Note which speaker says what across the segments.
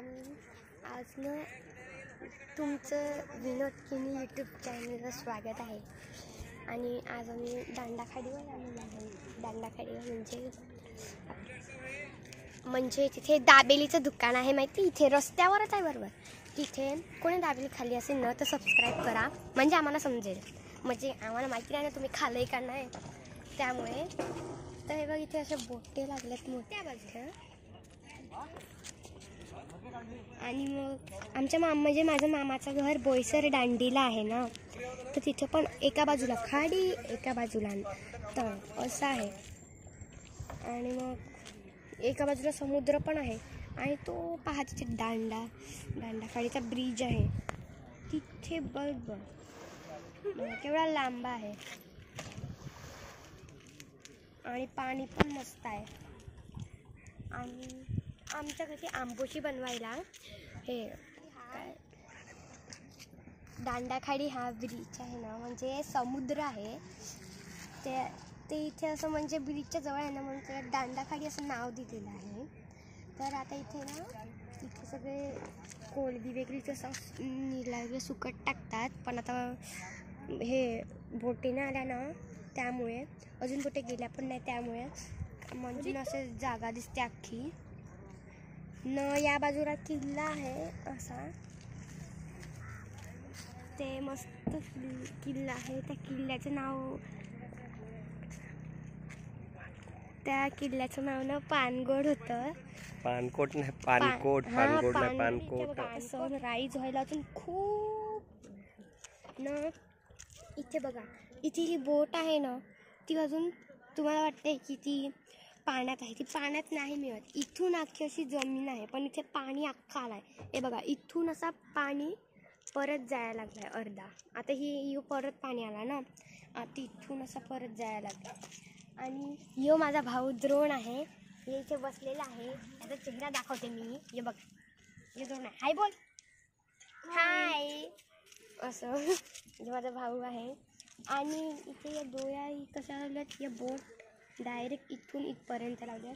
Speaker 1: आणि आज ना तुमचं विनोद किनी यूट्यूब चॅनलवर स्वागत आहे. आणि आज आम्ही दांडाखाडीवर आलेलो आहे. दांडाखाडीवर म्हणजे तिथे दाबेलीचं दुकान आहे माहिती, इथे रस्त्यावरच आहे बरोबर. तिथे कोणी दाबेली खाल्ली असेल ना तर सबस्क्राईब करा, म्हणजे आम्हाला समजेल. म्हणजे आम्हाला माहिती नाही ना तुम्ही खाल्लंय का नाही, त्यामुळे. तर हे बघ इथे असे बोटे लागलेत मोठ्या बाजूला. आणि मग आमच्या म्हणजे माझ्या मामाचं घर बोईसर दांडीला आहे ना, तर तिथे पण एका बाजूला खाडी एका बाजूला तळ असं आहे. आणि मग एका बाजूला समुद्र पण आहे. आणि तो पहा तिथे दांडाखाडीचा ब्रिज आहे तिथे. बघ केवढा लांब आहे. आणि पाणी पण मस्त आहे. आणि आमच्या घरी आंबोशी बनवायला हे काय दांडाखाडी हा ब्रिज आहे ना, म्हणजे समुद्र आहे ते इथे असं म्हणजे ब्रिजच्या जवळ आहे ना, म्हणून त्याला दांडाखाडी असं नाव दिलेलं आहे. तर आता इथे ना इथे सगळे कोळंबी वेगळीच असं निघाले सुकट टाकतात, पण आता हे बोटीने आल्या ना त्यामुळे, अजून बोटे गेल्या पण नाही त्यामुळे म्हणजे असं जागा दिसते अख्खी न. या बाजूला किल्ला आहे असा, ते मस्त किल्ला आहे. त्या किल्ल्याचं नाव ना पानगड होतं.
Speaker 2: पानकोट नाही, पानकोट. पानकोट नाही, पानकोट.
Speaker 1: सनराईज व्हायला अजून खूप न. इथे बघा, इथे ही बोट आहे ना, ती अजून तुम्हाला वाटते की ती पाण्यात आहे. ती पाण्यात नाही मिळत. इथून अख्खी अशी जमीन आहे, पण इथे पाणी अख्खा आलाय. हे बघा, इथून असा पाणी परत जायला लागलाय अर्धा. आता ही परत पाणी आला ना, आता इथून असा परत जायला लागला. आणि यो माझा भाऊ द्रोण आहे, हे इथे बसलेला आहे. याचा चेहरा दाखवते मी. हे बघ, हे द्रोण आहे. हाय बोल, हाय असं. हे माझा भाऊ आहे. आणि इथे या दोया कशा लावल्यात, या बोट डायरेक्ट इथून इथपर्यंत लावल्यात.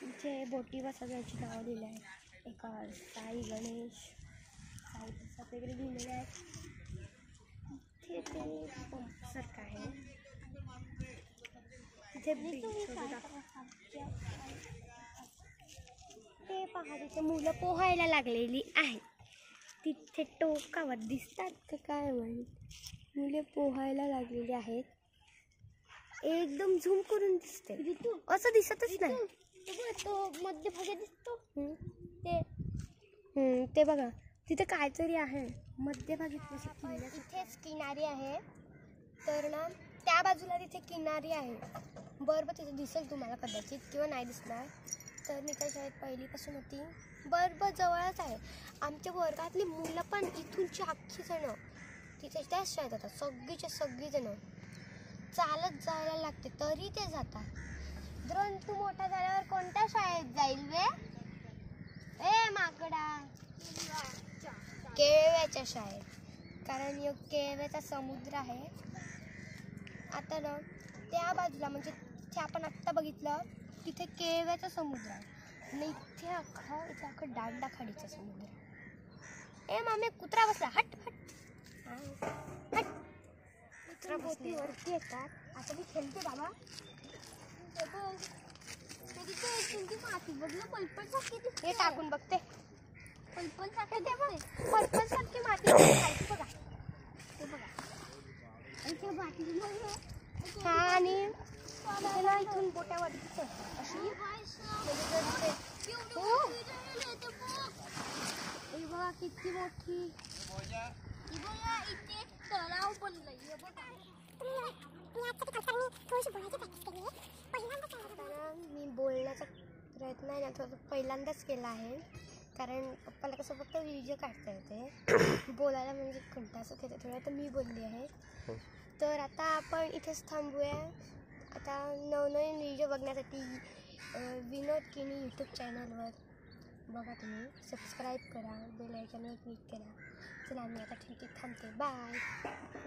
Speaker 1: इथे बोटीवर सगळ्याची नावं लिहिली आहे. एका साई गणेश साई वगैरे लिहिलेले आहेत. इथे ते पंपसारखं आहे. इथे ते पहा, तिथे मुलं पोहायला लागलेली आहेत. तिथे टोकावर दिसतात का काय माहिती, मुले पोहायला लागलेली आहेत. एकदम झूम करून दिसते, असं दिसतच नाही. तो मध्यभागी दिसतो ते बघा, तिथे काहीतरी आहे मध्यभागी. इथेच किनारी आहे तर ना, त्या बाजूला तिथे किनारी आहे बरोबर. तिथे दिसेल तुम्हाला कदाचित, किंवा नाही दिसणार. तर मी त्या शाळेत पहिलीपासून होती, बरोबर जवळच आहे. आमच्या वर्गातली मुलं पण इथूनची अख्खी जण तिथे त्याच शाळेत जातात. सगळी जण चालत जायला लागते तरी ते जातात. द्रोण, तू मोठा झाल्यावर कोणत्या शाळेत जाईल वे? ए माकडा, केळव्याच्या शाळेत. कारण केळव्याचा समुद्र आहे. आता ना त्या बाजूला म्हणजे तिथे आपण आत्ता बघितलं तिथे केळव्याचा समुद्र आहे. आणि इथे अख्खं दांडाखाडीचा समुद्र. ए मामे, कुत्रा बसला, हट हट हट. कुत्रा बोटीवरती येतात. आता मी खेळते बाबा. माती बघलं पलपल सारखी, हे टाकून बघते. पलपल सारखी माती खायची बघा. ते बघा इथे माती. हा, आणि त्याला इथून बोट्यावर दिसते अशी. बघा किती मोठी. इथे तलाव बनलाय. मी बोलण्याचा प्रयत्न आहे ना तो पहिल्यांदाच केला आहे, कारण पप्पाला कसं फक्त व्हिडिओ काढता येते, बोलायला म्हणजे कंटाळा असं येते थोडं. तर मी बोलली आहे. तर आता आपण इथेच थांबूया. आता नवनवीन व्हिडिओ बघण्यासाठी विनोद किनी यूट्यूब चॅनलवर बघा. तुम्ही सबस्क्राईब करा, बेल आयकॉनवर क्लिक करा. चला, मी आता ठीक थांबते. बाय.